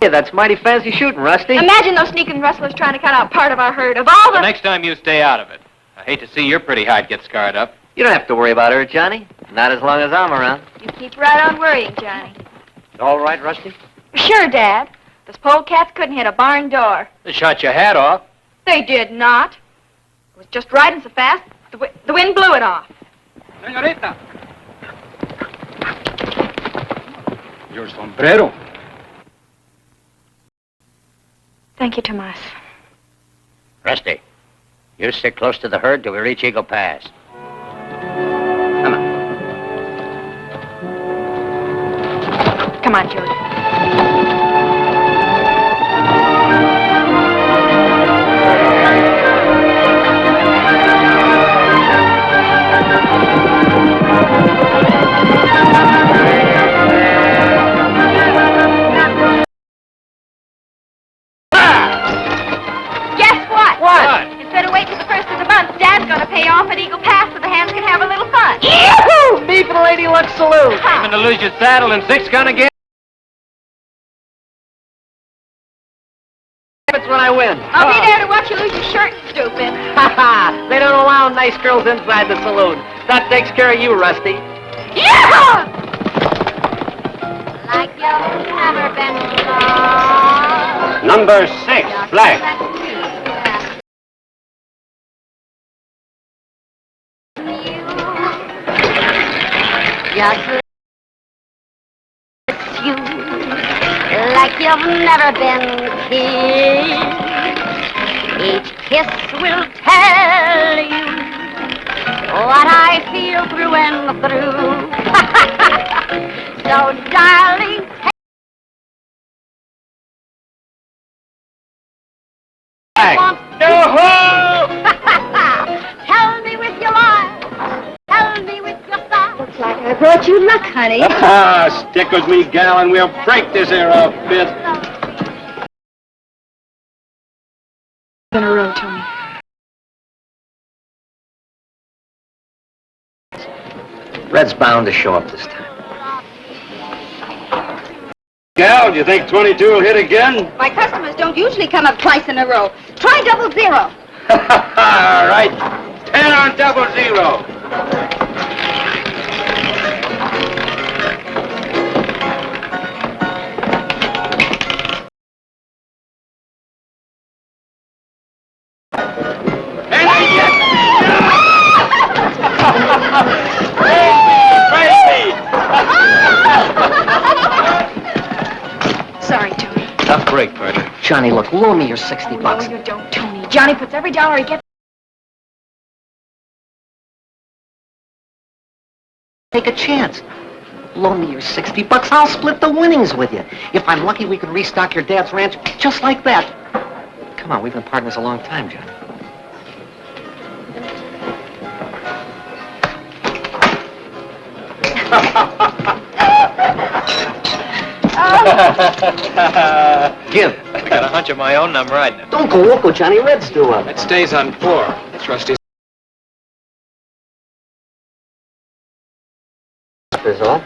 Hey, that's mighty fancy shooting, Rusty. Imagine those sneaking rustlers trying to cut out part of our herd. Of all the... Next time you stay out of it. I hate to see your pretty hide get scarred up. You don't have to worry about her, Johnny. Not as long as I'm around. You keep right on worrying, Johnny. All right, Rusty? Sure, Dad. Those polecats couldn't hit a barn door. They shot your hat off. They did not. It was just riding so fast, the wind blew it off. Señorita. Your sombrero. Thank you, Tomas. Rusty, you stick close to the herd till we reach Eagle Pass. Come on. Come on, Judy. Off at Eagle Pass so the hands can have a little fun. Yee-hoo! Beef and Lady Luck salute. Aiming to lose your saddle and six-gun again? That's when I win. I'll be there to watch you lose your shirt, stupid. Ha ha! They don't allow nice girls inside the saloon. That takes care of you, Rusty. Yeah! Like you've never been lost. Number 6, flag. Just you like you've never been kissed. Each kiss will tell you what I feel through and through. So, darling, Black. Tell me with your eyes. Tell me with your thighs. Looks like I brought you luck, honey. Stick with me, gal, and we'll break this here outfit. In a row, Tony. Red's bound to show up this time. Gal, do you think 22 will hit again? My customers don't usually come up twice in a row. Try 00. All right. 10 on 00. Sorry, Tony. Tough break, partner. Johnny, look, loan me your 60 No, bucks. you don't, Tony. Johnny puts every dollar he gets. Take a chance. Loan me your 60 bucks. I'll split the winnings with you. If I'm lucky, we can restock your dad's ranch just like that. Come on, we've been partners a long time, Johnny. Give. I got a hunch of my own I'm riding it. Don't go loco, Johnny. Red's due up. It stays on 4. That's Rusty's. Is all.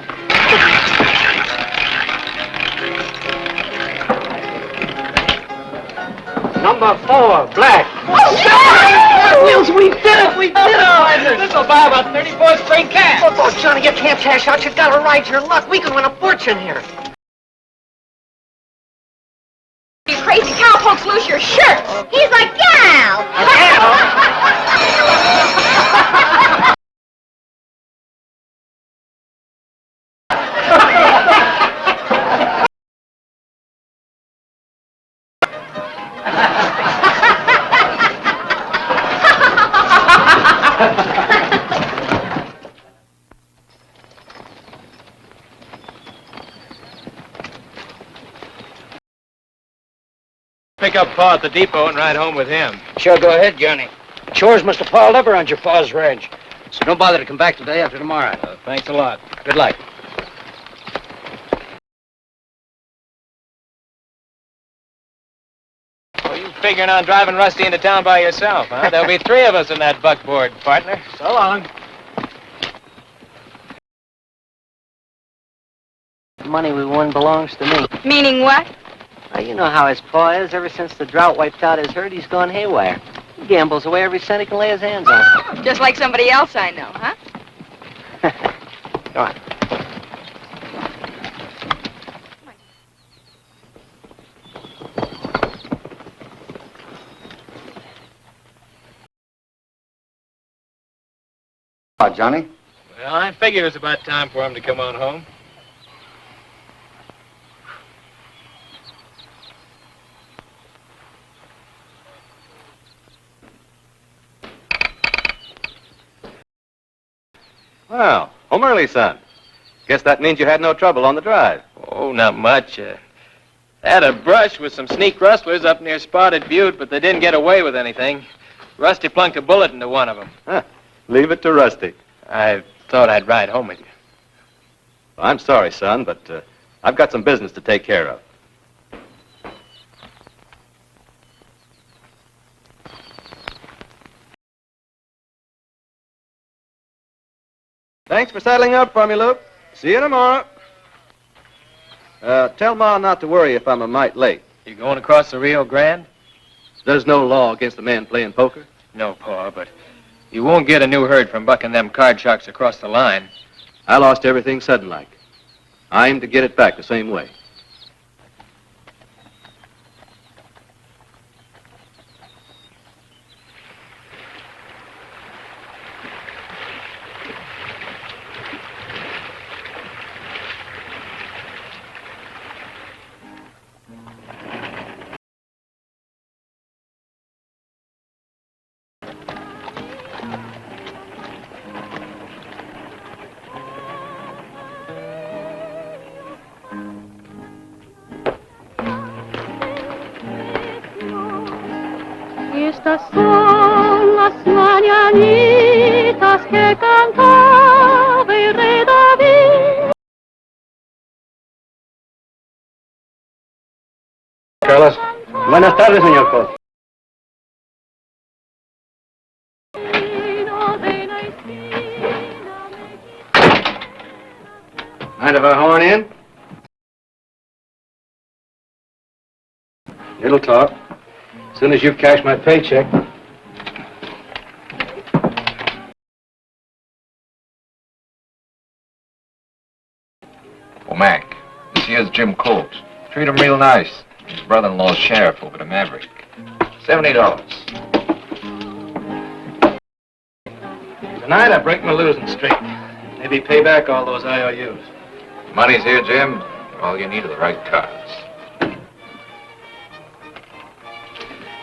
Number 4, Black. Wheels, we did it! We did it! This'll buy about 34 spring cash. Oh, Johnny, you can't cash out. You've got to ride your luck. We can win a fortune here. You crazy cowpokes, lose your shirt. He's a gal. Pick up Pa at the depot and ride home with him. Sure, go ahead, Johnny. Chores must have piled up around your pa's ranch. So don't bother to come back till day after tomorrow. Thanks a lot. Good luck. Well, you figuring on driving Rusty into town by yourself, huh? There'll be 3 of us in that buckboard, partner. So long. The money we won belongs to me. Meaning what? Well, you know how his paw is. Ever since the drought wiped out his herd, he's gone haywire. He gambles away every cent he can lay his hands on. Just like somebody else I know, huh? Come on. Johnny? Well, I figured it was about time for him to come on home. Well, home early, son. Guess that means you had no trouble on the drive. Oh, not much. Had a brush with some sneak rustlers up near Spotted Butte, but they didn't get away with anything. Rusty plunked a bullet into one of them. Huh. Leave it to Rusty. I thought I'd ride home with you. Well, I'm sorry, son, but I've got some business to take care of. Thanks for settling up for me, Luke. See you tomorrow. Tell Ma not to worry if I'm a mite late. You going across the Rio Grande? There's no law against a man playing poker. No, Pa, but you won't get a new herd from bucking them card sharks across the line. I lost everything sudden-like. I aim to get it back the same way. Estas son las mañanitas que cantaba el rey David. Carlos. Buenas tardes, señor Cole. Mind if I horn in? It'll talk. As soon as you cash my paycheck. Well, Mac, this here's Jim Colt. Treat him real nice. His brother-in-law's sheriff over to Maverick. $70. Tonight I break my losing streak. Maybe pay back all those IOUs. Money's here, Jim. All you need are the right cards.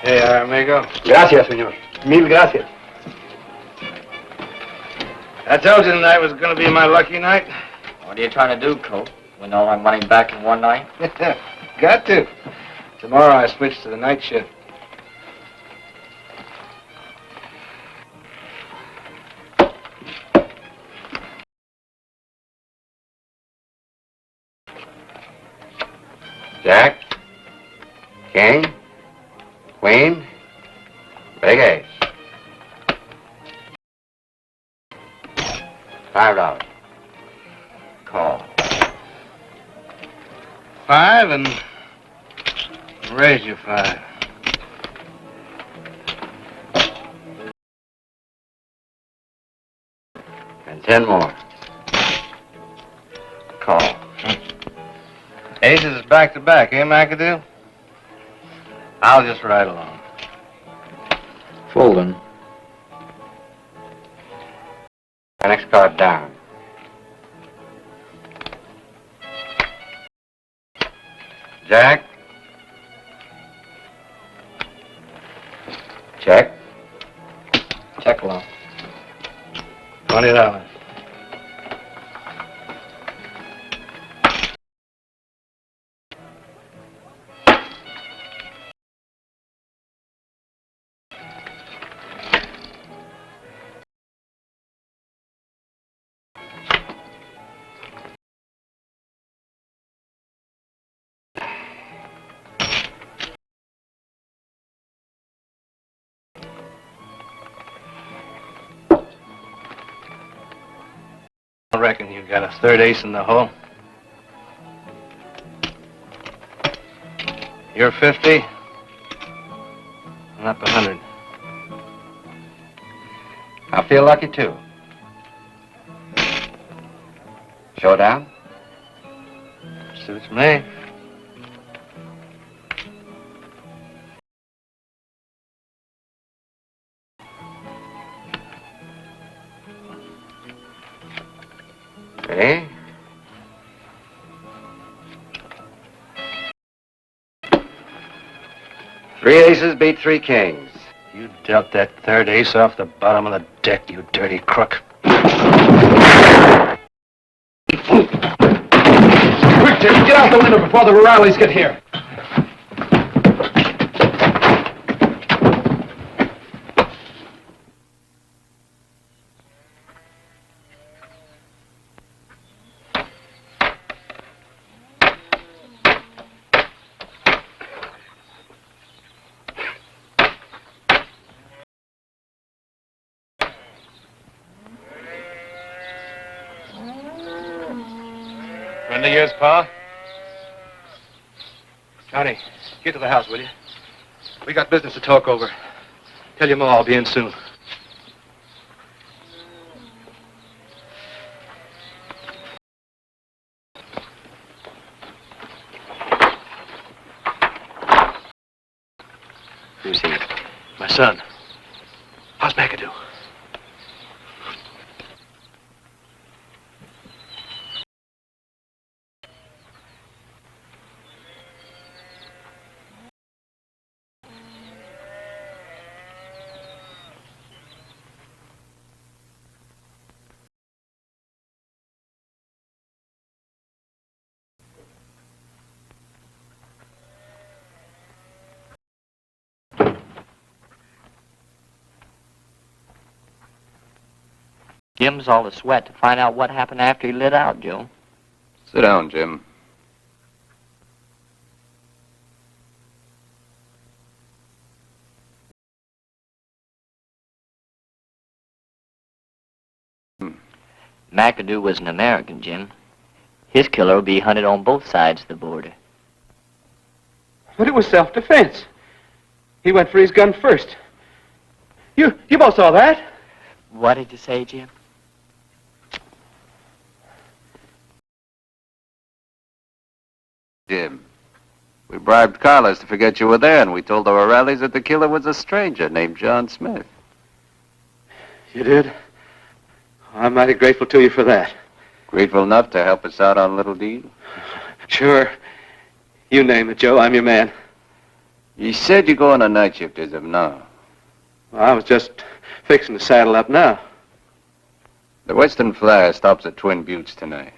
Hey, amigo. Gracias, señor. Mil gracias. I told you tonight was going to be my lucky night. What are you trying to do, Colt? Win all my money back in one night? Got to. Tomorrow I switch to the night shift. Jack, King, Queen, Big Ace. $5. Call. 5 and raise you 5. And 10 more. Call. Aces is back to back, eh, McAdoo? I'll just ride along. Folding. Next card down. Jack. Check. Check along. $20. I reckon you got a third ace in the hole. You're 50. I'm up 100. I feel lucky, too. Showdown? Suits me. Ready? Three aces beat 3 kings. You dealt that third ace off the bottom of the deck, you dirty crook. Quick, Jim, get out the window before the rurales get here. Friend of yours, Pa? Johnny, get to the house, will you? We got business to talk over. Tell your ma I'll be in soon. Who's he? My son. How's McAdoo? Jim's all the sweat to find out what happened after he lit out, Joe. Sit down, Jim. McAdoo was an American, Jim. His killer will be hunted on both sides of the border. But it was self-defense. He went for his gun first. You both saw that? What did you say, Jim? Jim, we bribed Carlos to forget you were there, and we told the Morellis that the killer was a stranger named John Smith. You did? I'm mighty grateful to you for that. Grateful enough to help us out on a little deal? Sure. You name it, Joe. I'm your man. You said you go on a night shift as of now. Well, I was just fixing to saddle up now. The Western Flyer stops at Twin Buttes tonight.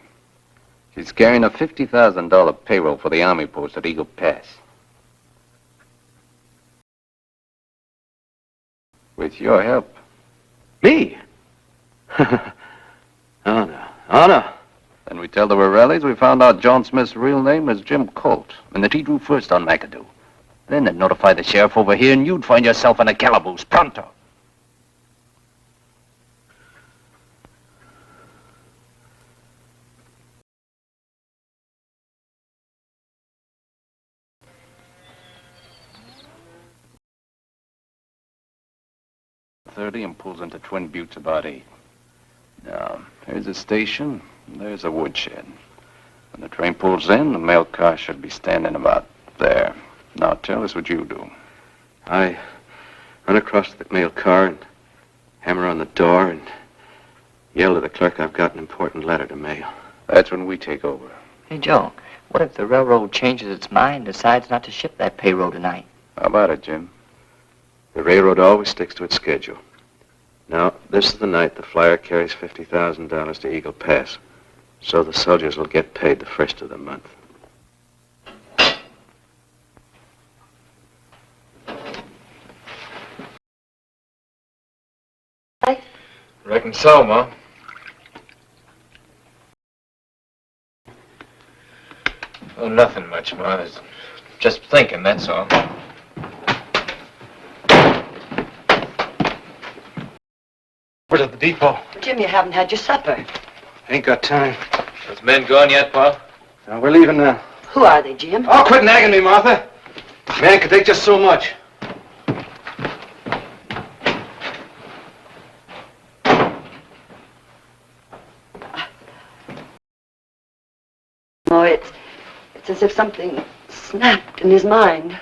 She's carrying a $50,000 payroll for the Army post at Eagle Pass. With your help. Me? Oh, no. Oh, no. Then we tell the Morellis we found out John Smith's real name was Jim Colt, and that he drew first on McAdoo. Then they'd notify the sheriff over here, and you'd find yourself in a calaboose pronto. .30 and pulls into Twin Buttes about 8. Now, here's a station, and there's a woodshed. When the train pulls in, the mail car should be standing about there. Now, tell us what you do. I run across to the mail car and hammer on the door and yell to the clerk I've got an important letter to mail. That's when we take over. Hey, Joe, what if the railroad changes its mind and decides not to ship that payroll tonight? How about it, Jim? The railroad always sticks to its schedule. Now, this is the night the flyer carries $50,000 to Eagle Pass. So the soldiers will get paid the first of the month. Reckon so, Ma. Oh, nothing much, Ma. I was just thinking, that's all. We're at the depot. Jim, you haven't had your supper. Ain't got time. Those men gone yet, Pa? Now, we're leaving now. Who are they, Jim? Oh, quit nagging me, Martha. Man can take just so much. Oh, it's as if something snapped in his mind.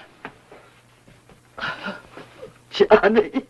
Johnny.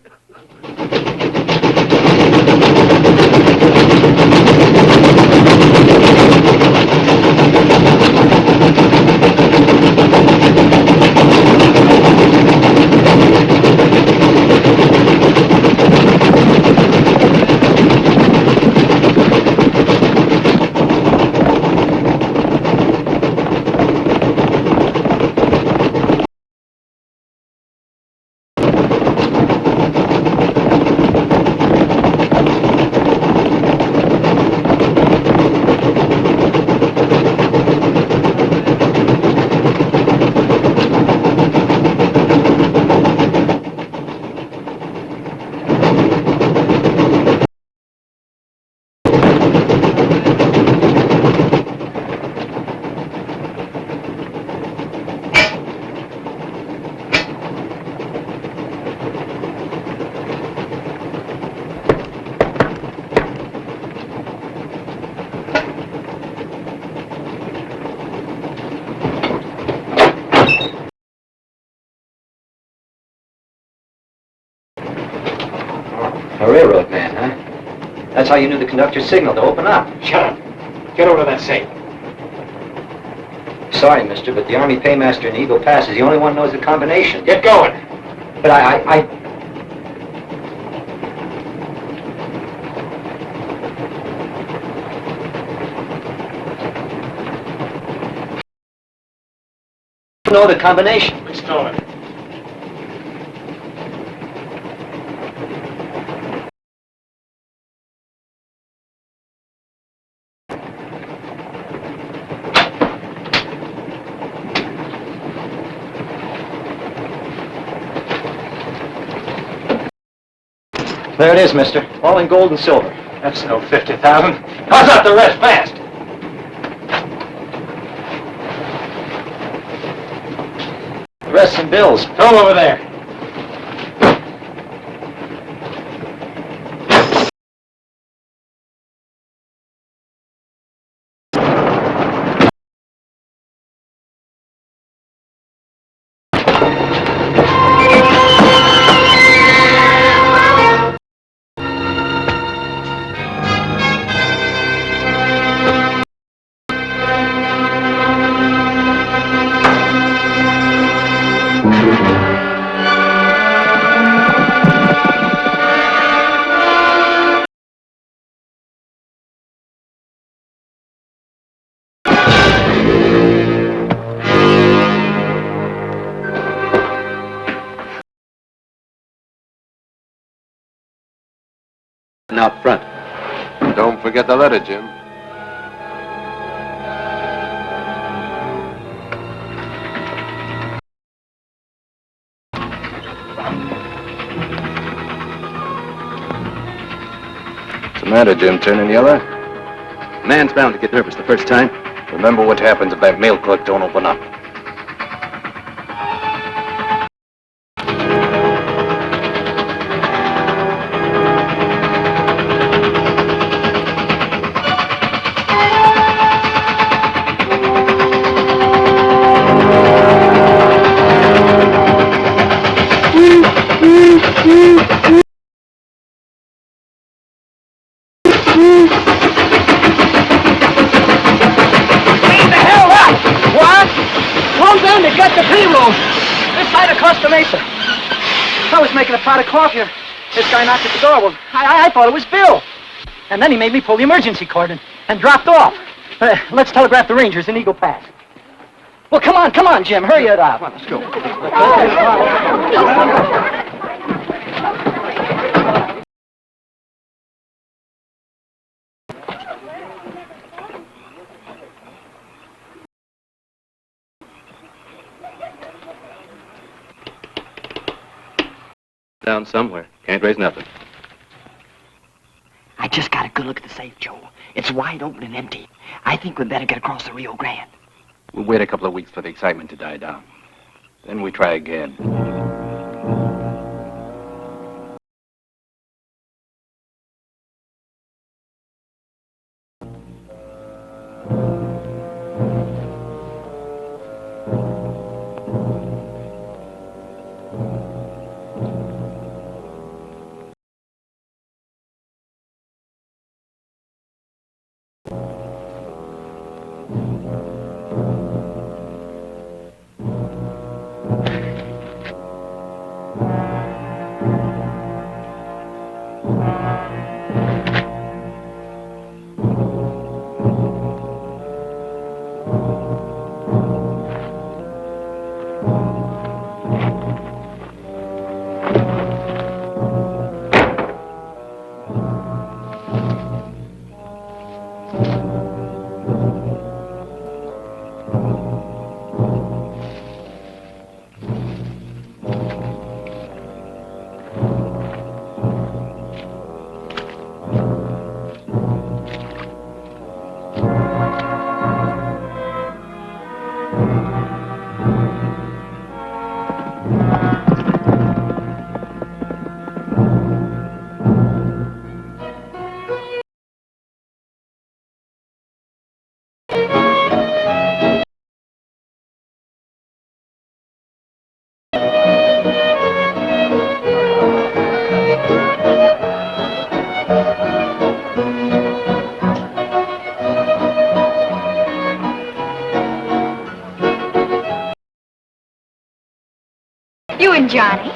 A railroad man, huh? That's how you knew the conductor's signal to open up. Shut up. Get over to that safe. Sorry, mister, but the Army paymaster in Eagle Pass is the only one who knows the combination. Get going. But I know the combination. Which door? There it is, mister. All in gold and silver. That's no 50,000. How's up the rest, fast? The rest in bills. Throw 'em over there. Out front. Don't forget the letter, Jim. What's the matter, Jim? Turning yellow? Man's bound to get nervous the first time. Remember what happens if that mail clerk don't open up. I was making a pot of coffee. This guy knocked at the door. Well, I thought it was Bill. And then he made me pull the emergency cord and dropped off. Let's telegraph the Rangers in Eagle Pass. Well, come on, Jim. Hurry it up. Come on, let's go. Down somewhere. Can't raise nothing. I just got a good look at the safe, Joe. It's wide open and empty. I think we'd better get across the Rio Grande. We'll wait a couple of weeks for the excitement to die down. Then we try again. You and Johnny.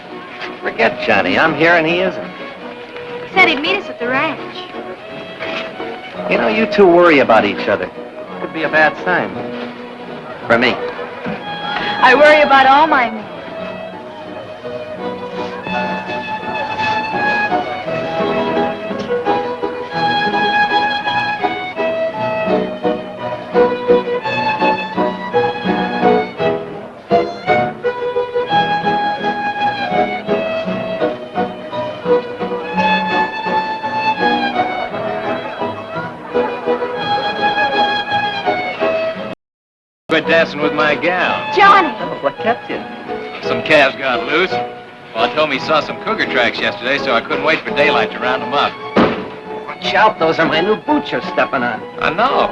Forget Johnny. I'm here and he isn't. Said he'd meet us at the ranch. You know, you two worry about each other. Could be a bad sign. For me. I worry about all my men. Quit dancing with my gal. Johnny! What kept you? Some calves got loose. Well, I told me he saw some cougar tracks yesterday, so I couldn't wait for daylight to round them up. Watch out, those are my new boots you're stepping on. I know.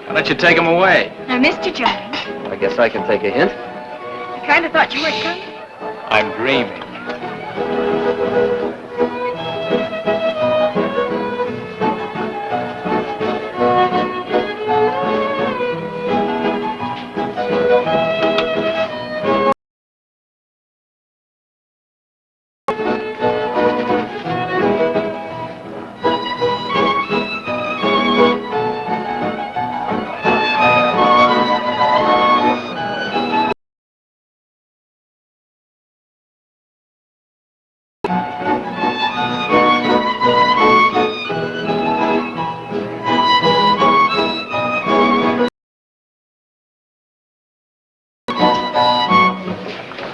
Why don't you take them away? I missed you, Johnny. I guess I can take a hint. I kind of thought you weren't coming. I'm dreaming.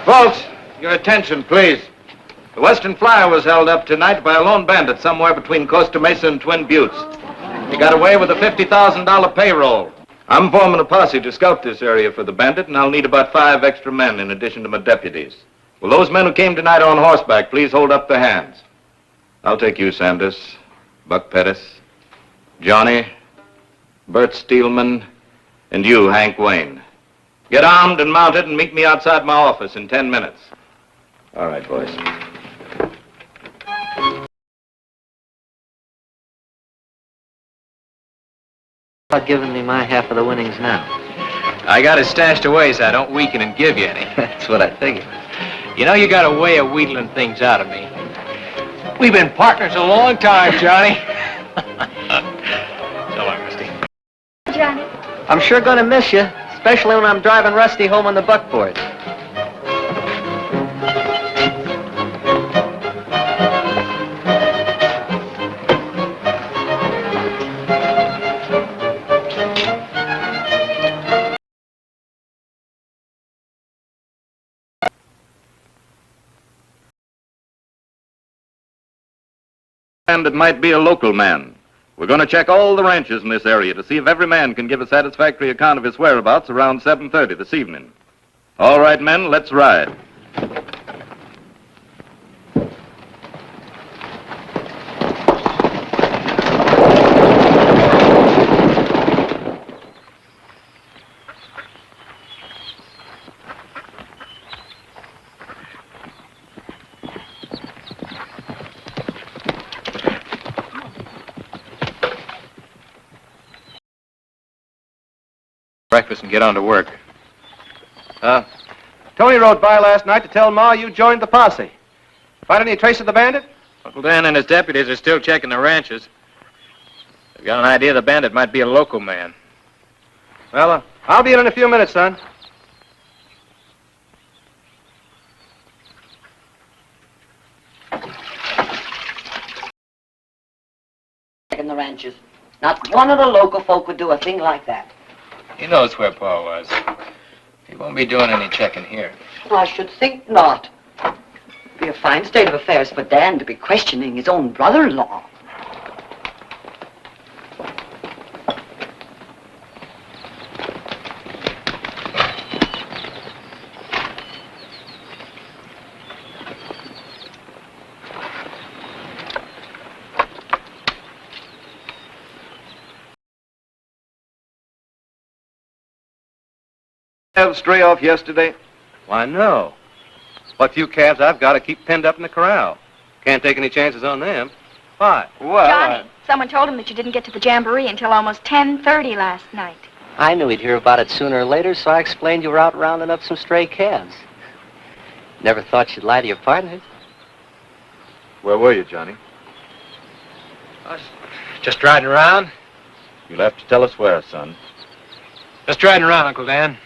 Folks, your attention, please. The Western Flyer was held up tonight by a lone bandit somewhere between Costa Mesa and Twin Buttes. He got away with a $50,000 payroll. I'm forming a posse to scout this area for the bandit, and I'll need about 5 extra men in addition to my deputies. Will those men who came tonight on horseback please hold up their hands? I'll take you, Sanders, Buck Pettis, Johnny, Bert Steelman, and you, Hank Wayne. Get armed and mounted and meet me outside my office in 10 minutes. All right, boys. About giving me my half of the winnings now. I got it stashed away so I don't weaken and give you any. That's what I figured. You know, you got a way of wheedling things out of me. We've been partners a long time, Johnny. So long, Rusty. Johnny. I'm sure gonna miss you, especially when I'm driving Rusty home on the buckboard. And it might be a local man. We're going to check all the ranches in this area to see if every man can give a satisfactory account of his whereabouts around 7:30 this evening. All right, men, let's ride. Breakfast and get on to work. Tony rode by last night to tell Ma you joined the posse. Find any trace of the bandit? Uncle Dan and his deputies are still checking the ranches. They've got an idea the bandit might be a local man. Well, I'll be in a few minutes, son. In the ranches. Not one of the local folk would do a thing like that. He knows where Pa was. He won't be doing any checking here. Well, I should think not. It'd be a fine state of affairs for Dan to be questioning his own brother-in-law. Calves stray off yesterday? Why, no. What few calves I've got to keep penned up in the corral. Can't take any chances on them. Why? Well, Johnny, someone told him that you didn't get to the jamboree until almost 10:30 last night. I knew he'd hear about it sooner or later, so I explained you were out rounding up some stray calves. Never thought you'd lie to your partners. Where were you, Johnny? I was just riding around. You'll have to tell us where, son. Just riding around, Uncle Dan.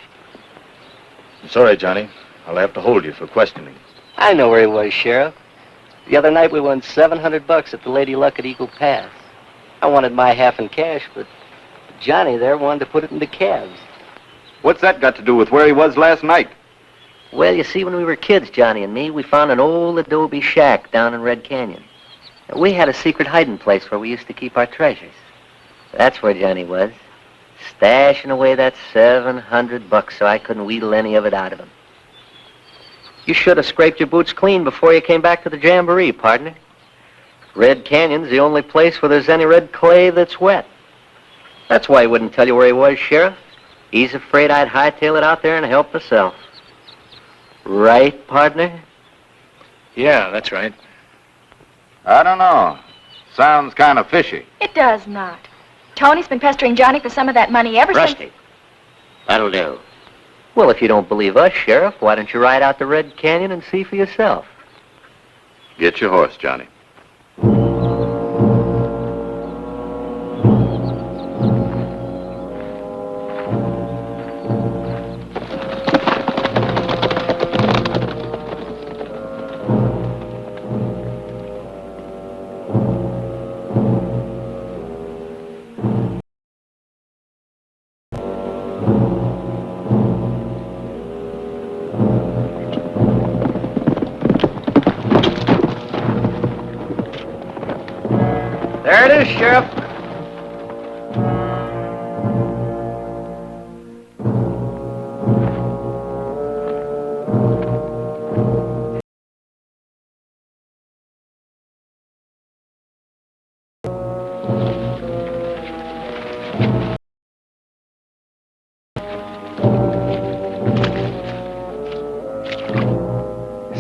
I'm sorry, Johnny. I'll have to hold you for questioning. I know where he was, Sheriff. The other night we won $700 at the Lady Luck at Eagle Pass. I wanted my half in cash, but Johnny there wanted to put it into calves. what's that got to do with where he was last night? Well, you see, when we were kids, Johnny and me, we found an old adobe shack down in Red Canyon. We had a secret hiding place where we used to keep our treasures. That's where Johnny was, stashing away that $700 so I couldn't wheedle any of it out of him. You should have scraped your boots clean before you came back to the jamboree, partner. Red Canyon's the only place where there's any red clay that's wet. That's why he wouldn't tell you where he was, Sheriff. He's afraid I'd hightail it out there and help myself. Right, partner? Yeah, that's right. I don't know. Sounds kind of fishy. It does not. Tony's been pestering Johnny for some of that money ever since... Rusty, that'll do. Well, if you don't believe us, Sheriff, why don't you ride out to Red Canyon and see for yourself? Get your horse, Johnny. There it is, Sheriff.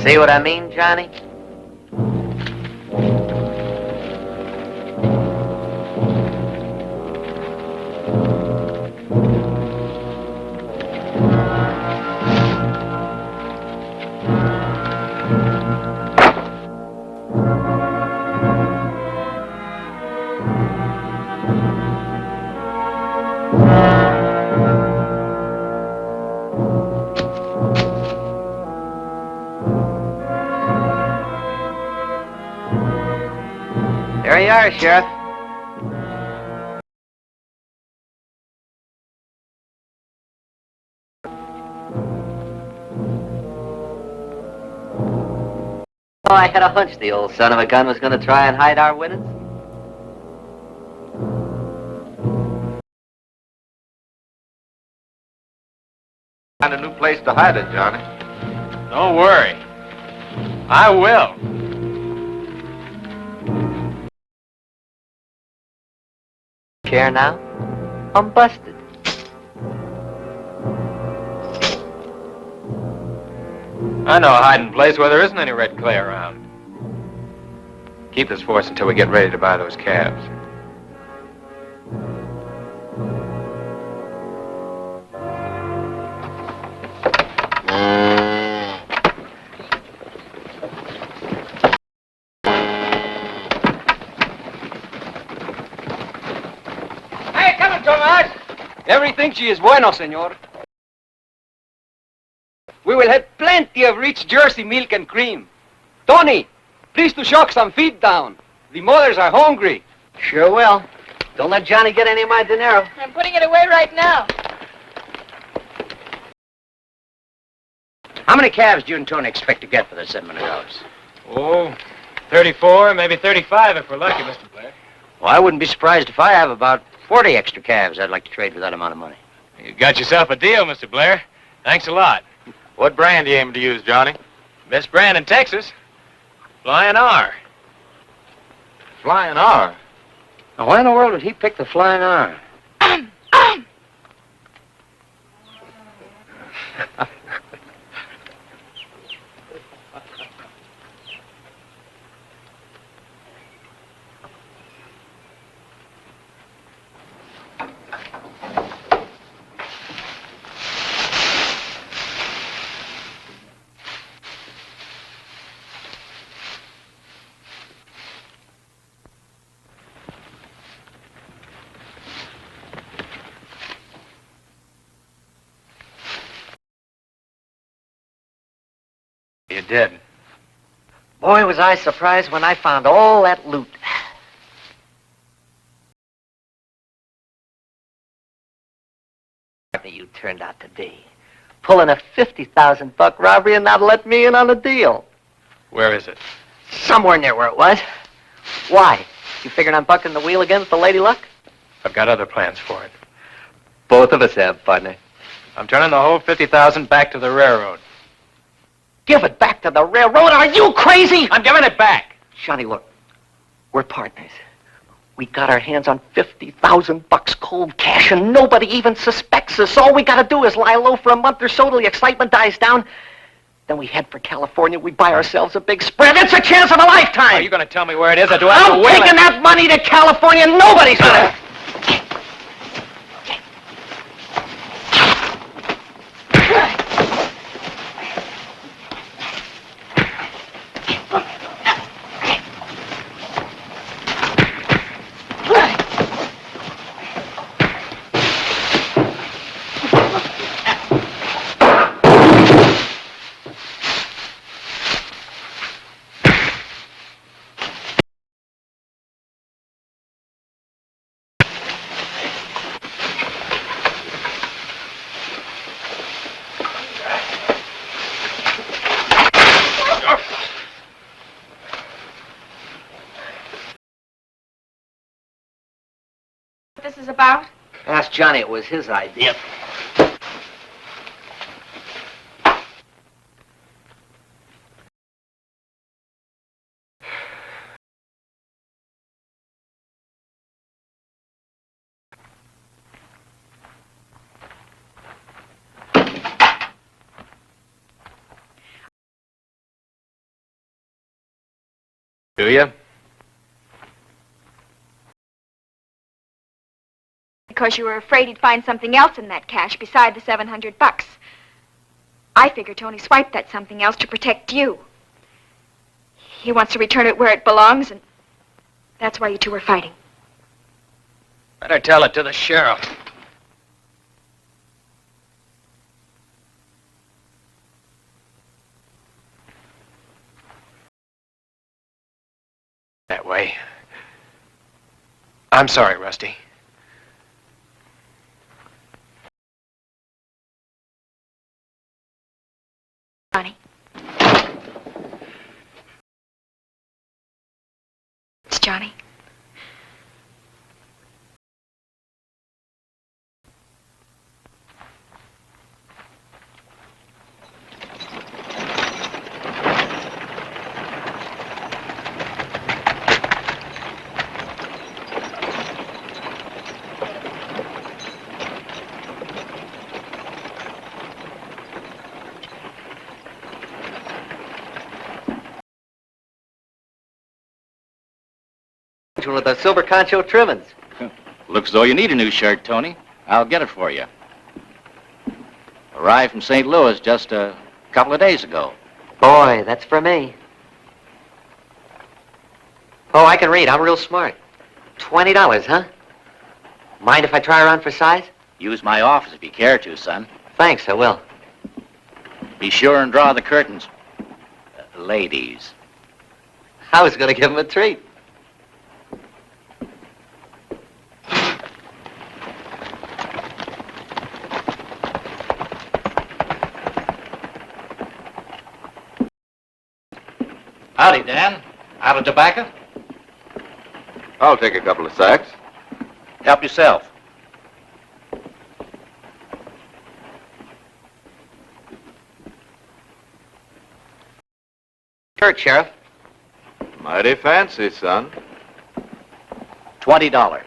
See what I mean, Johnny? There you are, Sheriff. Oh, I had a hunch the old son of a gun was going to try and hide our winnings. Find a new place to hide it, Johnny. Don't worry. I will. Care now? I'm busted. I know a hiding place where there isn't any red clay around. Keep this for us until we get ready to buy those calves. Hey, come on, Tomas. Everything she is bueno, senor. We will have plenty of rich Jersey milk and cream. Tony, please to shock some feed down. The mothers are hungry. Sure will. Don't let Johnny get any of my dinero. I'm putting it away right now. How many calves do you and Tony expect to get for the $700? Oh, 34, maybe 35 if we're lucky, Mr. Blair. Well, I wouldn't be surprised if I have about 40 extra calves I'd like to trade for that amount of money. You got yourself a deal, Mr. Blair. Thanks a lot. What brand do you aim to use, Johnny? Best brand in Texas. Flying R. Flying R. Now, why in the world would he pick the Flying R? You did. Boy, was I surprised when I found all that loot. You turned out to be. Pulling a $50,000 robbery and not let me in on the deal. Where is it? Somewhere near where it was. Why? You figuring I'm bucking the wheel against the Lady Luck? I've got other plans for it. Both of us have, partner. I'm turning the whole 50,000 back to the railroad. Give it back to the railroad? Are you crazy? I'm giving it back. Johnny, look. We're partners. We got our hands on $50,000 cold cash, and nobody even suspects us. All we gotta do is lie low for a month or so till the excitement dies down. Then we head for California. We buy ourselves a big spread. It's a chance of a lifetime. Are you going to tell me where it is, or do I have to I'm wheel taking it? that money to California. Nobody's gonna... This is about? Ask Johnny. It was his idea. Do you? Because you were afraid he'd find something else in that cash beside the $700. I figure Tony swiped that something else to protect you. He wants to return it where it belongs, and that's why you two were fighting. Better tell it to the sheriff. That way. I'm sorry, Rusty. Johnny. It's Johnny. With the silver concho trimmings. Looks as though you need a new shirt, Tony. I'll get it for you. Arrived from St. Louis just a couple of days ago. Boy, that's for me. Oh, I can read. I'm real smart. $20, huh? Mind if I try around for size? Use my office if you care to, son. Thanks, I will. Be sure and draw the curtains. Ladies. I was going to give him a treat. Howdy, Dan. Out of tobacco? I'll take a couple of sacks. Help yourself. Shirt, Sheriff. Mighty fancy, son. $20.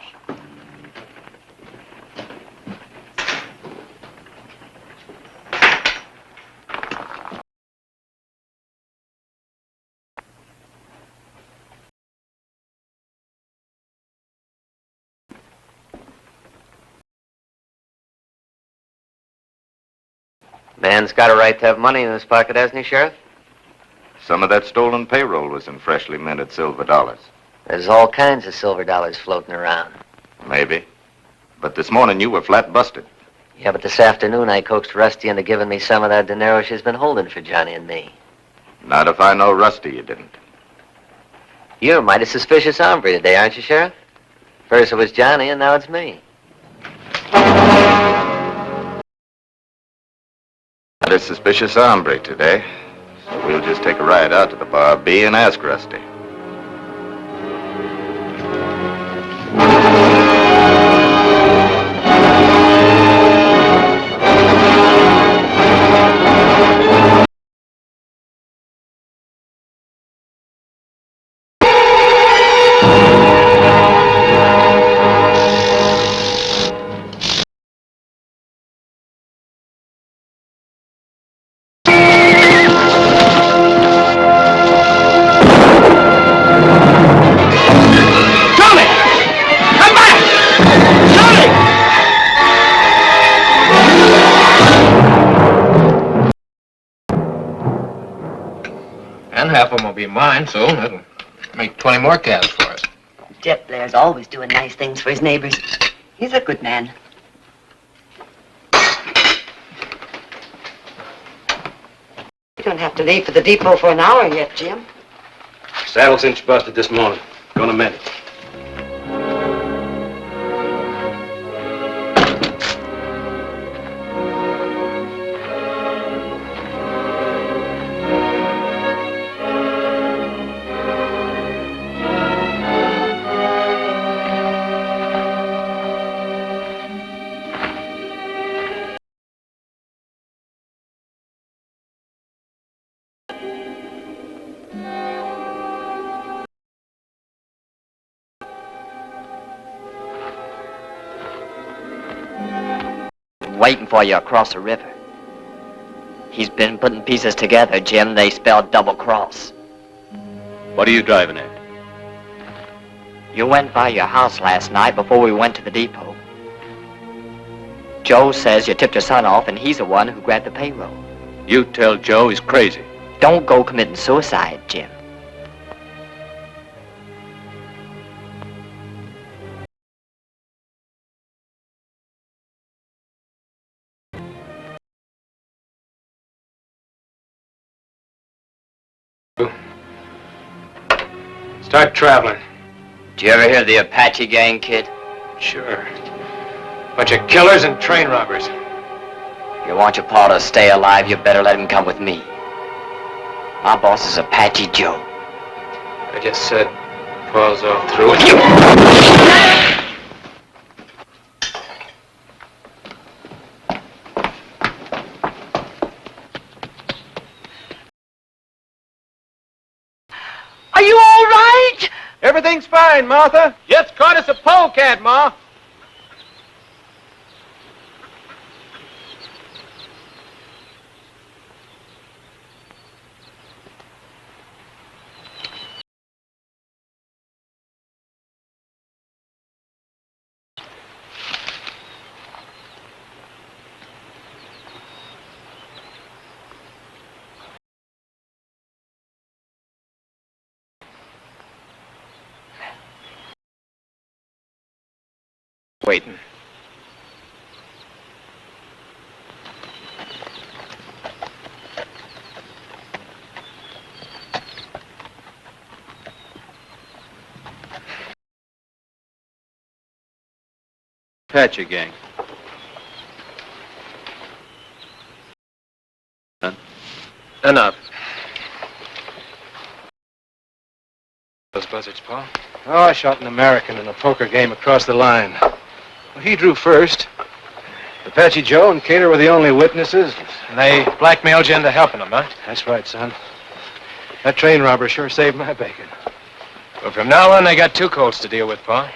Man's got a right to have money in his pocket, hasn't he, Sheriff? Some of that stolen payroll was in freshly minted silver dollars. There's all kinds of silver dollars floating around. Maybe. But this morning you were flat busted. Yeah, but this afternoon I coaxed Rusty into giving me some of that dinero she's been holding for Johnny and me. Not if I know Rusty, you didn't. You're a mighty suspicious hombre today, aren't you, Sheriff? First it was Johnny, and now it's me. Not a suspicious hombre today. So we'll just take a ride out to the Bar B and ask Rusty. And half of them will be mine, so that'll make 20 more calves for us. Jeff Blair's always doing nice things for his neighbors. He's a good man. You don't have to leave for the depot for an hour yet, Jim. Saddle cinch busted this morning. Gonna mend it. Waiting for you across the river. He's been putting pieces together, Jim. They spell double cross. What are you driving at? You went by your house last night before we went to the depot. Joe says you tipped your son off, and he's the one who grabbed the payroll. You tell Joe he's crazy. Don't go committing suicide, Jim. Start traveling. Did you ever hear of the Apache gang, kid? Sure. Bunch of killers and train robbers. If you want your pa to stay alive, you better let him come with me. My boss is Apache Joe. I just said Paul's all through with you. Are you all right? Everything's fine, Martha. Just caught us a polecat, Ma. Waiting. Apache gang. Enough. Those buzzards, Paul? Oh, I shot an American in a poker game across the line. Well, he drew first. Apache Joe and Cater were the only witnesses. And they blackmailed you into helping them, huh? That's right, son. That train robber sure saved my bacon. Well, from now on, they got two colts to deal with, Paul.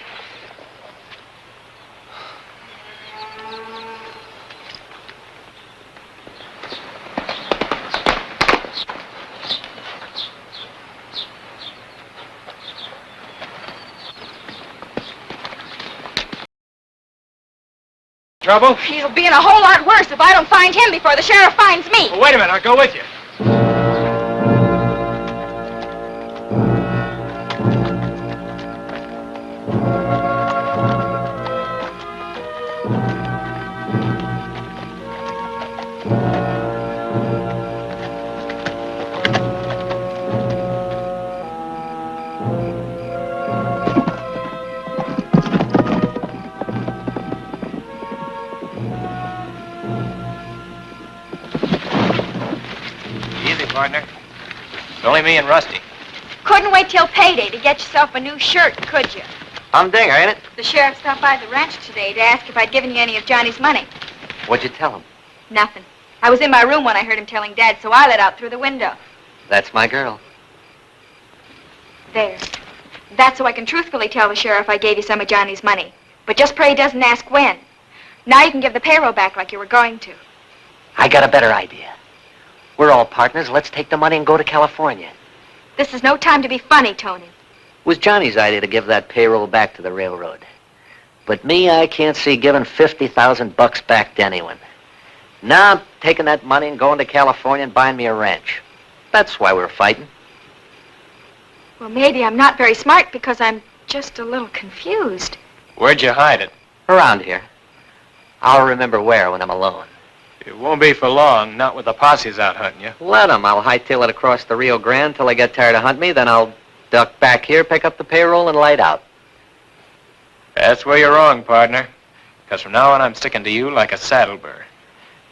Trouble? He'll be in a whole lot worse if I don't find him before the sheriff finds me. Well, wait a minute. I'll go with you. Partner. It's only me and Rusty. Couldn't wait till payday to get yourself a new shirt, could you? Humdinger, ain't it? The sheriff stopped by the ranch today to ask if I'd given you any of Johnny's money. What'd you tell him? Nothing. I was in my room when I heard him telling Dad, so I let out through the window. That's my girl. There. That's so I can truthfully tell the sheriff I gave you some of Johnny's money. But just pray he doesn't ask when. Now you can give the payroll back like you were going to. I got a better idea. We're all partners. Let's take the money and go to California. This is no time to be funny, Tony. It was Johnny's idea to give that payroll back to the railroad. But me, I can't see giving $50,000 back to anyone. Now I'm taking that money and going to California and buying me a ranch. That's why we're fighting. Well, maybe I'm not very smart because I'm just a little confused. Where'd you hide it? Around here. I'll remember where when I'm alone. It won't be for long, not with the posses out hunting you. Let 'em. I'll hightail it across the Rio Grande till they get tired of hunting me, then I'll duck back here, pick up the payroll, and light out. That's where you're wrong, partner. Because from now on, I'm sticking to you like a saddle burr.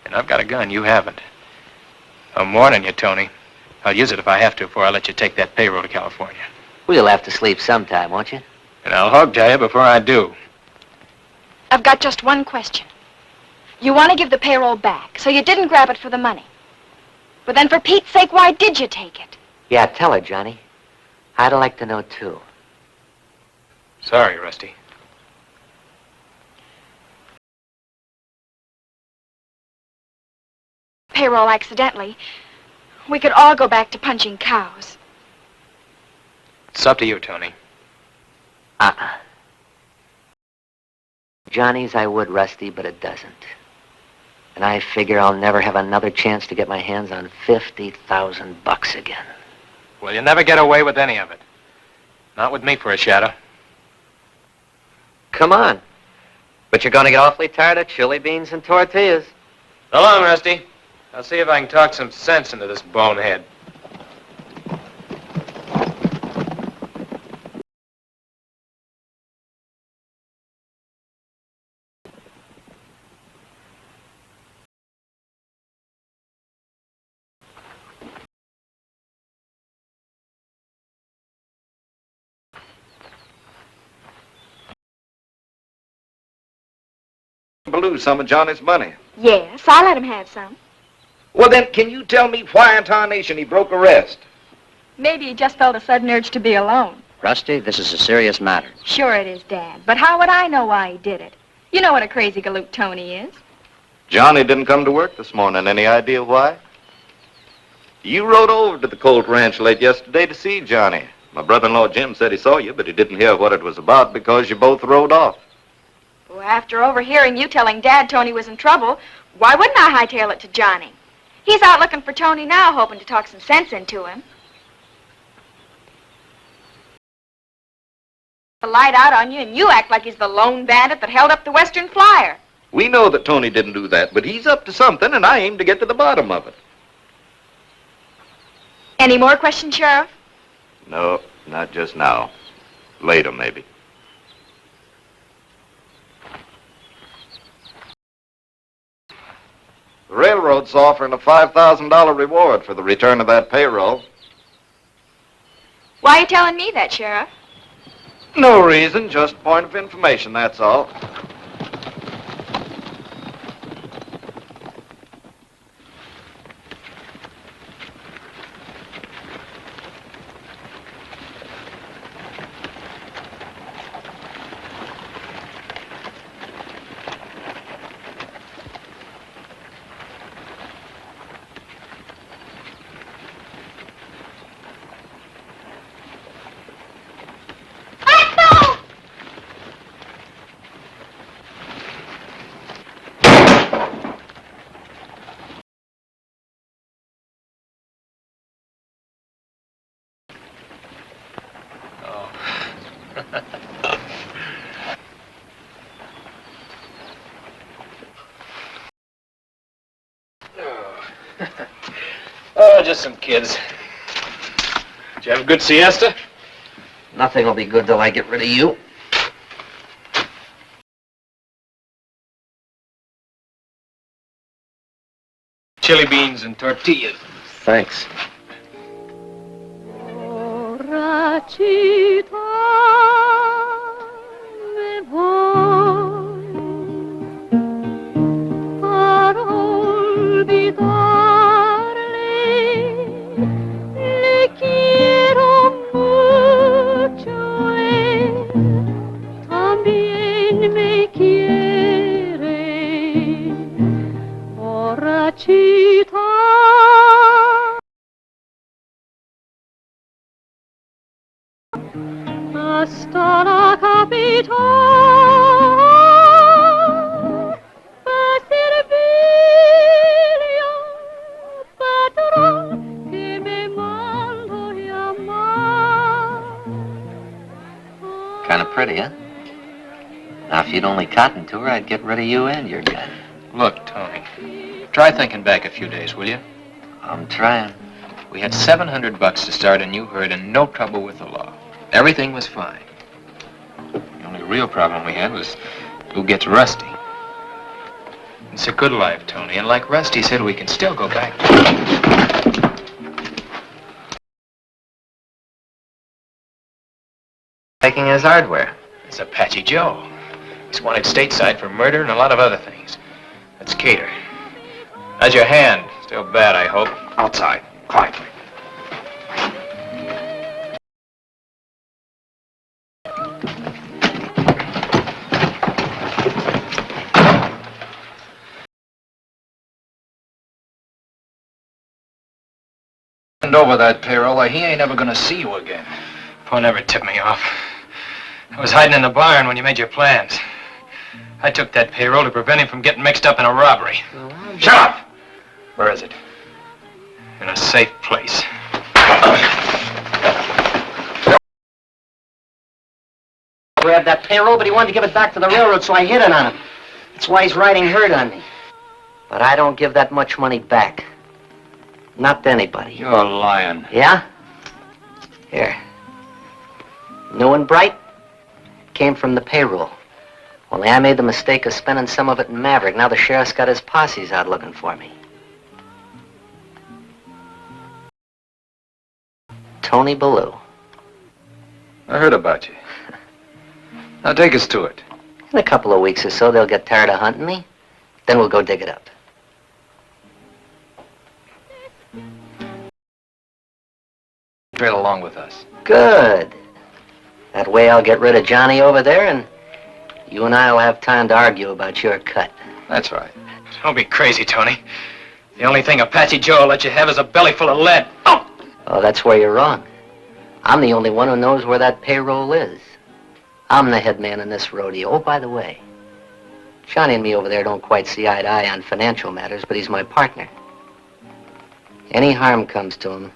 And I've got a gun you haven't. I'm warning you, Tony. I'll use it if I have to before I let you take that payroll to California. We'll have to sleep sometime, won't you? And I'll hog tie you before I do. I've got just one question. You want to give the payroll back, so you didn't grab it for the money. But then for Pete's sake, why did you take it? Yeah, tell her, Johnny. I'd like to know, too. Sorry, Rusty. Payroll accidentally. We could all go back to punching cows. It's up to you, Tony. Johnny's I would, Rusty, but it doesn't. And I figure I'll never have another chance to get my hands on $50,000 again. Well, you never get away with any of it. Not with me for a shadow. Come on. But you're going to get awfully tired of chili beans and tortillas. So long, Rusty. I'll see if I can talk some sense into this bonehead. Lose some of Johnny's money. Yes, I'll let him have some. Well, then, can you tell me why in tarnation he broke arrest? Maybe he just felt a sudden urge to be alone. Rusty, this is a serious matter. Sure it is, Dad. But how would I know why he did it? You know what a crazy galoot Tony is. Johnny didn't come to work this morning. Any idea why? You rode over to the Colt Ranch late yesterday to see Johnny. My brother-in-law Jim said he saw you, but he didn't hear what it was about because you both rode off. Well, after overhearing you telling Dad Tony was in trouble, why wouldn't I hightail it to Johnny? He's out looking for Tony now, hoping to talk some sense into him. The light out on you, and you act like he's the lone bandit that held up the Western Flyer. We know that Tony didn't do that, but he's up to something, and I aim to get to the bottom of it. Any more questions, Sheriff? No, not just now. Later, maybe. The railroad's offering a $5,000 reward for the return of that payroll. Why are you telling me that, Sheriff? No reason, just point of information, that's all. Oh, just some kids. Did you have a good siesta? Nothing will be good till I get rid of you. Chili beans and tortillas. Thanks. Hasta la capital pa' servirle al patrón que me mando llamar. kind of pretty, huh? Now, if you'd only cottoned to her, I'd get rid of you and your gun. Look, Tony, try thinking back a few days, will you? I'm trying. We had $700 to start a new herd and no trouble with the law. Everything was fine. The only real problem we had was who gets Rusty. It's a good life, Tony, and like Rusty said, we can still go back. Taking his hardware. It's Apache Joe. He's wanted stateside for murder and a lot of other things. That's Cater. How's your hand? Still bad, I hope. Outside, quietly. Hand over that payroll, or he ain't ever gonna see you again. Paul never tipped me off. I was hiding in the barn when you made your plans. I took that payroll to prevent him from getting mixed up in a robbery. Shut up! Where is it? In a safe place. Grabbed that payroll, but he wanted to give it back to the railroad, so I hid it on him. That's why he's riding herd on me. But I don't give that much money back. Not to anybody. You're lying. Yeah? Here. New and bright? Came from the payroll. Only I made the mistake of spending some of it in Maverick. Now the sheriff's got his posses out looking for me. Tony Ballou. I heard about you. Now take us to it. In a couple of weeks or so, they'll get tired of hunting me. Then we'll go dig it up. Trail along with us. Good. That way I'll get rid of Johnny over there, and you and I will have time to argue about your cut. That's right. Don't be crazy, Tony. The only thing Apache Joe will let you have is a belly full of lead. Oh! Oh, that's where you're wrong. I'm the only one who knows where that payroll is. I'm the head man in this rodeo. Oh, by the way, Johnny and me over there don't quite see eye to eye on financial matters, but he's my partner. Any harm comes to him,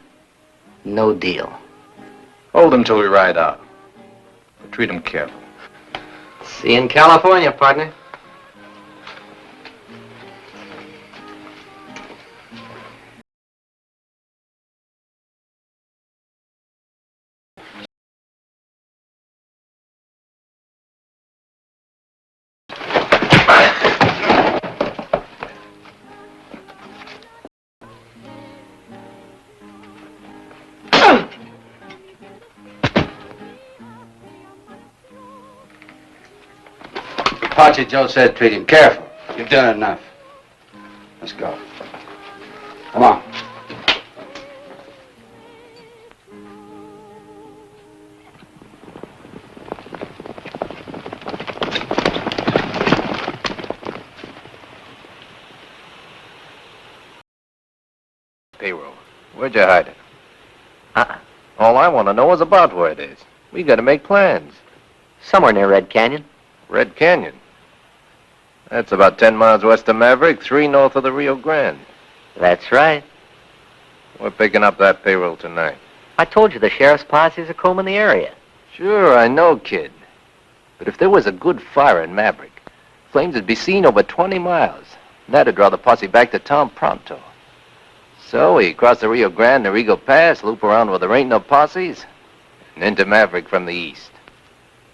no deal. Hold him till we ride out. But treat him careful. See you in California, partner. Apache Joe said treat him careful. You've done enough. Let's go. Come on. Payroll. Where'd you hide it? All I want to know is about where it is. We got to make plans. Somewhere near Red Canyon. Red Canyon. That's about 10 miles west of Maverick, 3 north of the Rio Grande. That's right. We're picking up that payroll tonight. I told you the sheriff's posses are combing the area. Sure, I know, kid. But if there was a good fire in Maverick, flames would be seen over 20 miles. That'd draw the posse back to town pronto. So we cross the Rio Grande to Eagle Pass, loop around where there ain't no posses, and into Maverick from the east.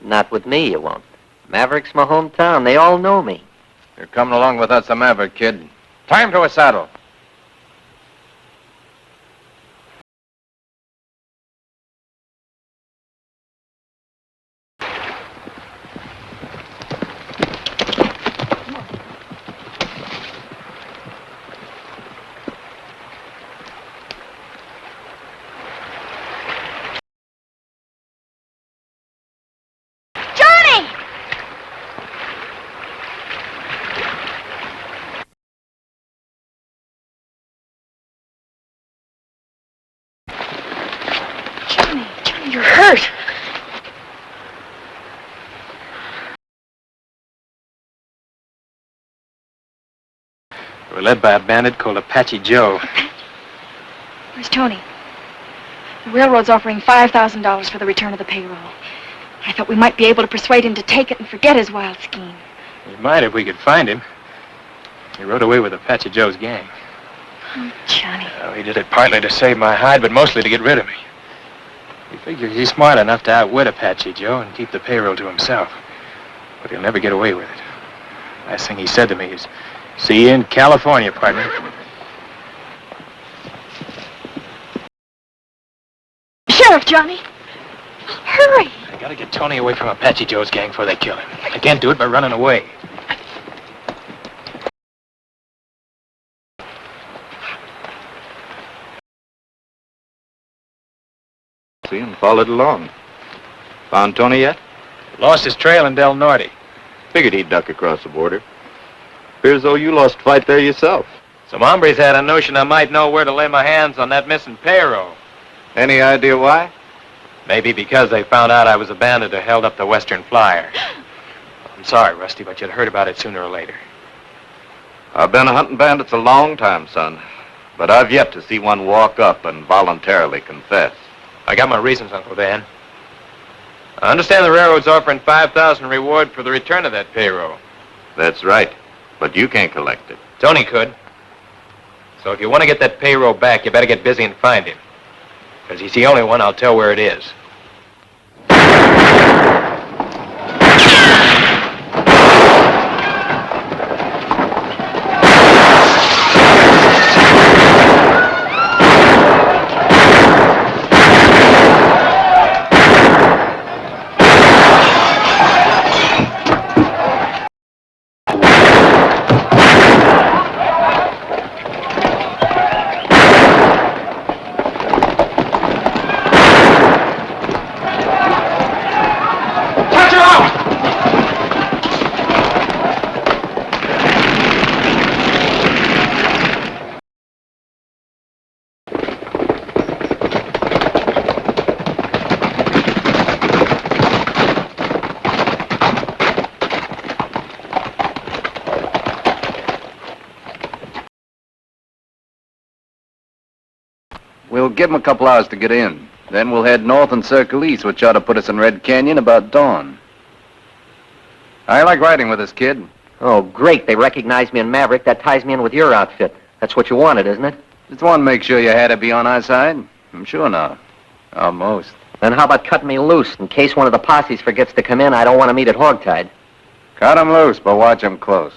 Not with me, you won't. Maverick's my hometown. They all know me. You're coming along with us to Maverick, kid. Time to a saddle. You're hurt. We're led by a bandit called Apache Joe. Where's Tony? The railroad's offering $5,000 for the return of the payroll. I thought we might be able to persuade him to take it and forget his wild scheme. We might if we could find him. He rode away with Apache Joe's gang. Oh, Johnny. Well, he did it partly to save my hide, but mostly to get rid of me. He figures he's smart enough to outwit Apache Joe and keep the payroll to himself. But he'll never get away with it. Last thing he said to me is, "See you in California, partner." Sheriff, Johnny. Hurry. I gotta get Tony away from Apache Joe's gang before they kill him. I can't do it by running away. See, and followed along. Found Tony yet? Lost his trail in Del Norte. Figured he'd duck across the border. Appears as though you lost fight there yourself. Some hombres had a notion I might know where to lay my hands on that missing payroll. Any idea why? Maybe because they found out I was a bandit who held up the Western Flyer. I'm sorry, Rusty, but you'd heard about it sooner or later. I've been hunting bandits a long time, son. But I've yet to see one walk up and voluntarily confess. I got my reasons, Uncle Dan. I understand the railroad's offering $5,000 reward for the return of that payroll. That's right. But you can't collect it. Tony could. So if you want to get that payroll back, you better get busy and find him. Because he's the only one I'll tell where it is. We'll give him a couple hours to get in. Then we'll head north and circle east, which ought to put us in Red Canyon about dawn. I like riding with this kid. Oh, great. They recognize me in Maverick. That ties me in with your outfit. That's what you wanted, isn't it? Just want to make sure you had to be on our side. I'm sure now. Almost. Then how about cutting me loose? In case one of the posses forgets to come in, I don't want to meet at hogtied. Cut him loose, but watch him close.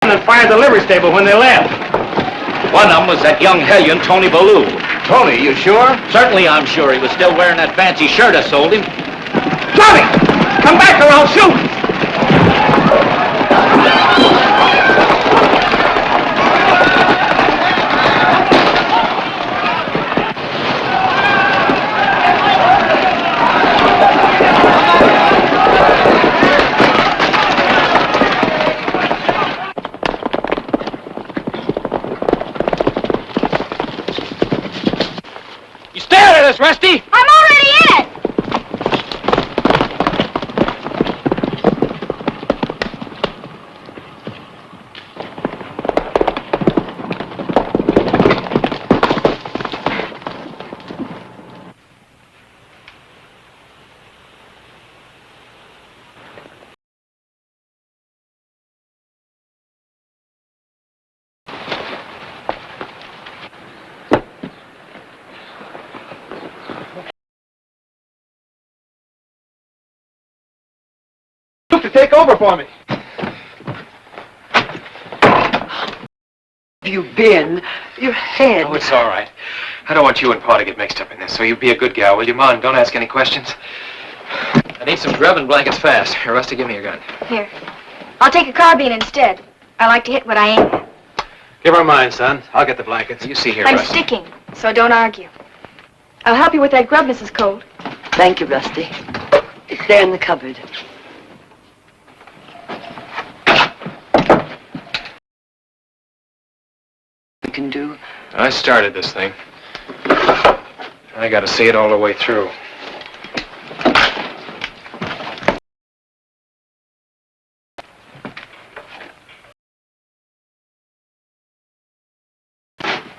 And fired the livery stable when they left. One of them was that young hellion, Tony Ballou. Tony, you sure? Certainly I'm sure. He was still wearing that fancy shirt I sold him. Tony! Come back or I'll shoot! Rusty! I'm already in it! To take over for me. You been? Your head. Oh, it's all right. I don't want you and Pa to get mixed up in this, so you be a good gal, will you, Ma? And don't ask any questions. I need some grub and blankets fast. Here, Rusty, give me your gun. Here. I'll take a carbine instead. I like to hit what I aim at. Give her mine, son. I'll get the blankets. You see here, I'm Rusty. sticking, so don't argue. I'll help you with that grub, Mrs. Colt. Thank you, Rusty. It's there in the cupboard. Can do. I started this thing. I gotta see it all the way through.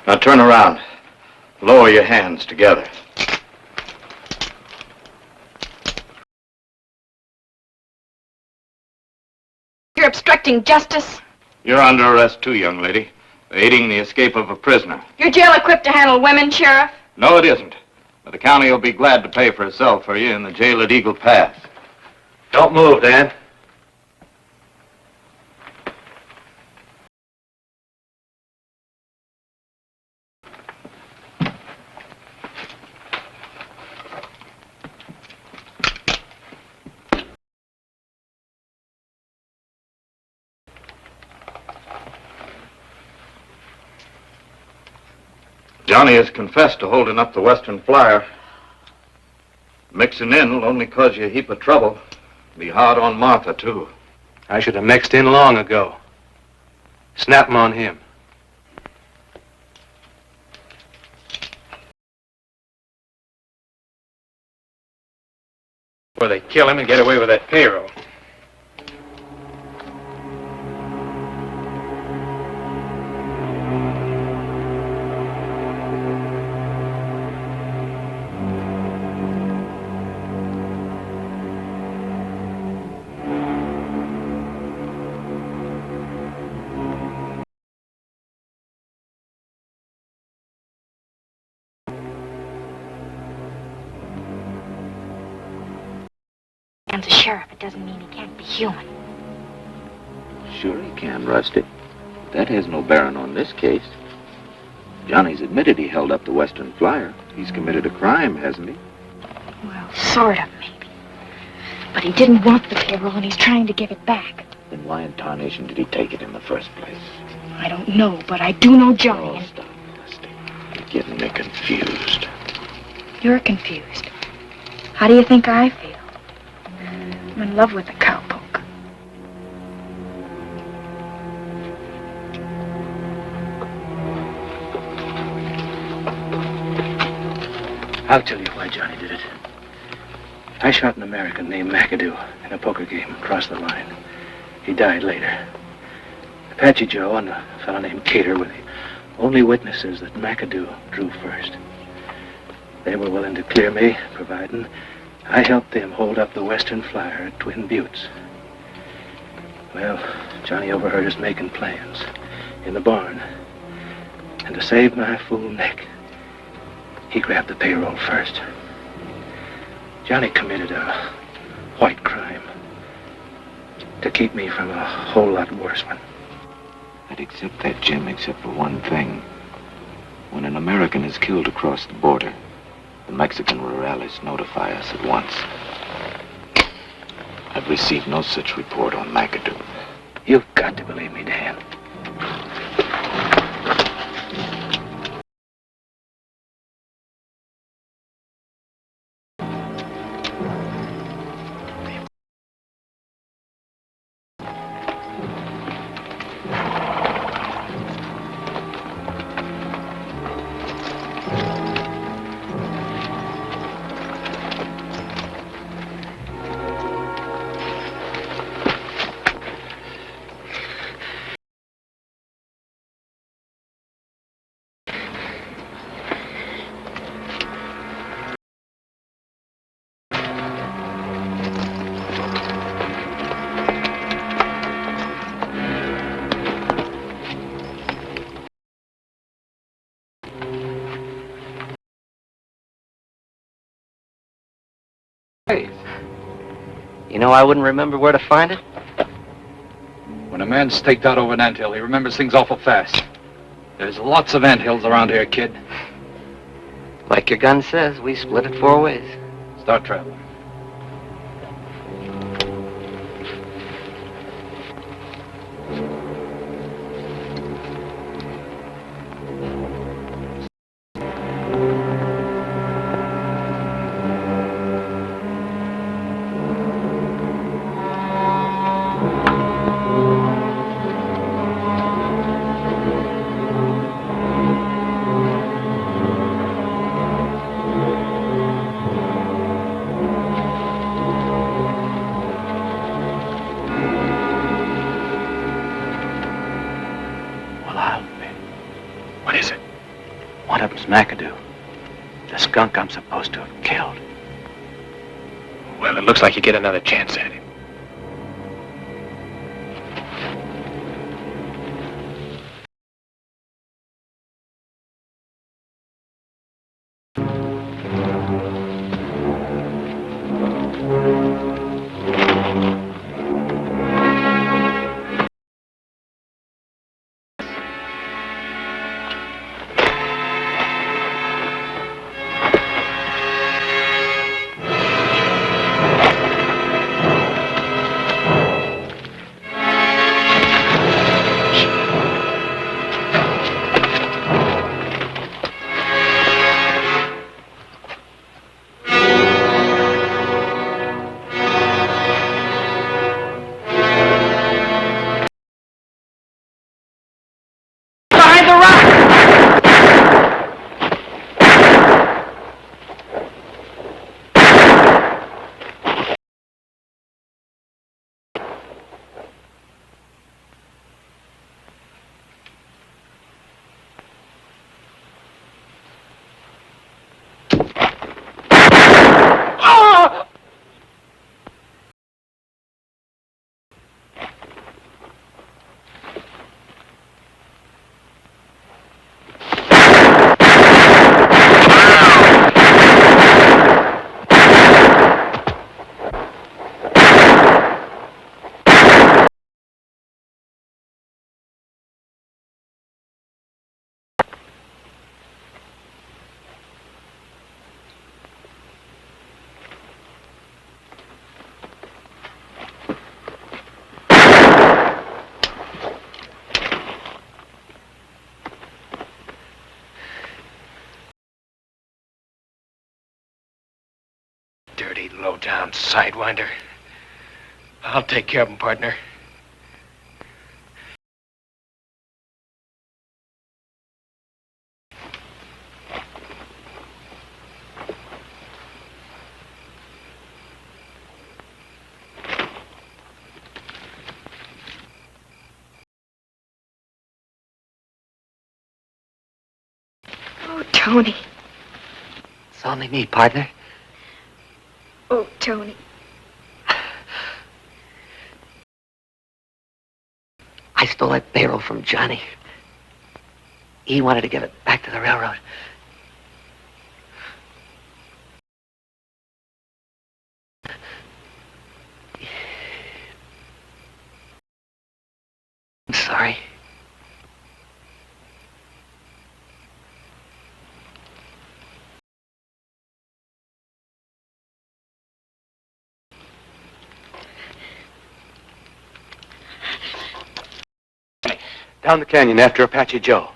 Now turn around. Lower your hands together. You're obstructing justice. You're under arrest too, young lady. For aiding the escape of a prisoner. Your jail equipped to handle women, Sheriff? No, it isn't. But the county will be glad to pay for a cell for you in the jail at Eagle Pass. Don't move, Dan. Johnny has confessed to holding up the Western Flyer. Mixing in will only cause you a heap of trouble. Be hard on Martha, too. I should have mixed in long ago. Snap 'em on him. Or they kill him and get away with that payroll. Dan's a sheriff. It doesn't mean he can't be human. Sure he can, Rusty. That has no bearing on this case. Johnny's admitted he held up the Western Flyer. He's committed a crime, hasn't he? Well, sort of, maybe. But he didn't want the payroll, and he's trying to give it back. Then why in tarnation did he take it in the first place? I don't know, but I do know Johnny. Oh, and stop, Rusty. You're getting me confused. You're confused. How do you think I feel? I'm in love with the cowpoke. I'll tell you why Johnny did it. I shot an American named McAdoo in a poker game across the line. He died later. Apache Joe and a fellow named Cater were the only witnesses that McAdoo drew first. They were willing to clear me, providing I helped them hold up the Western Flyer at Twin Buttes. Well, Johnny overheard us making plans in the barn. And to save my fool neck, he grabbed the payroll first. Johnny committed a white crime to keep me from a whole lot worse one. I'd accept that, Jim, except for one thing. When an American is killed across the border, the Mexican rurales notify us at once. I've received no such report on McAdoo. You've got to believe me, Dan. You know, I wouldn't remember where to find it. When a man's staked out over an anthill, he remembers things awful fast. There's lots of anthills around here, kid. Like your gun says, we split it 4 ways. Start traveling. McAdoo. The skunk I'm supposed to have killed. Well, it looks like you get another chance at him. Dirty, low-down sidewinder. I'll take care of him, partner. Oh, Tony. It's only me, partner. Oh, Tony. I stole that payroll from Johnny. He wanted to give it back to the railroad. I'm sorry. Down the canyon after Apache Joe.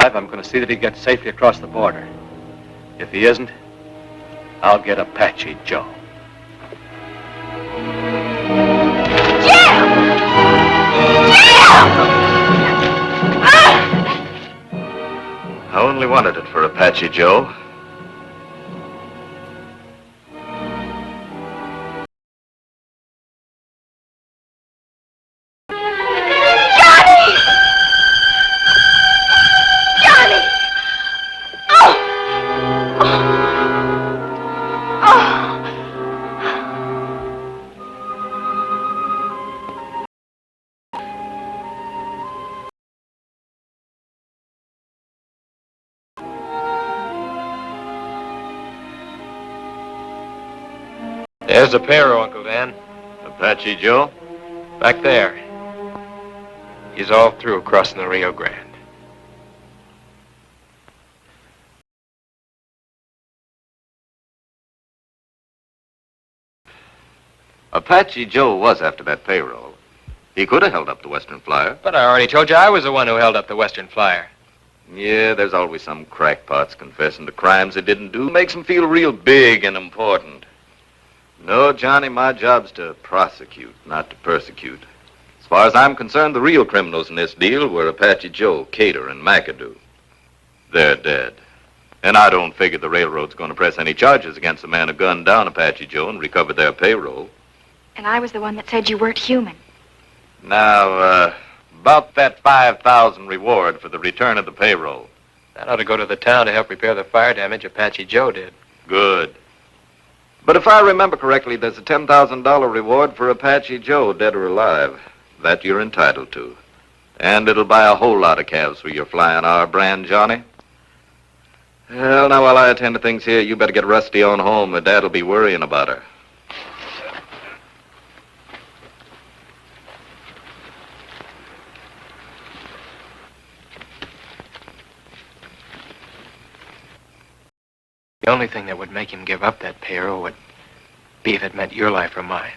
alive, I'm going to see that he gets safely across the border. If he isn't, I'll get Apache Joe. I only wanted it for Apache Joe. There's the payroll, Uncle Dan. Apache Joe? Back there. He's all through crossing the Rio Grande. Apache Joe was after that payroll. He could have held up the Western Flyer. But I already told you I was the one who held up the Western Flyer. Yeah, there's always some crackpots confessing to crimes they didn't do. Makes them feel real big and important. No, Johnny, my job's to prosecute, not to persecute. As far as I'm concerned, the real criminals in this deal were Apache Joe, Cater, and McAdoo. They're dead. And I don't figure the railroad's going to press any charges against the man who gunned down Apache Joe and recovered their payroll. And I was the one that said you weren't human. Now, about that $5,000 reward for the return of the payroll. That ought to go to the town to help repair the fire damage Apache Joe did. Good. But if I remember correctly, there's a $10,000 reward for Apache Joe, dead or alive. That you're entitled to. And it'll buy a whole lot of calves for your flying our brand, Johnny. Well, now, while I attend to things here, you better get Rusty on home. Her dad'll be worrying about her. The only thing that would make him give up that payroll would be if it meant your life or mine.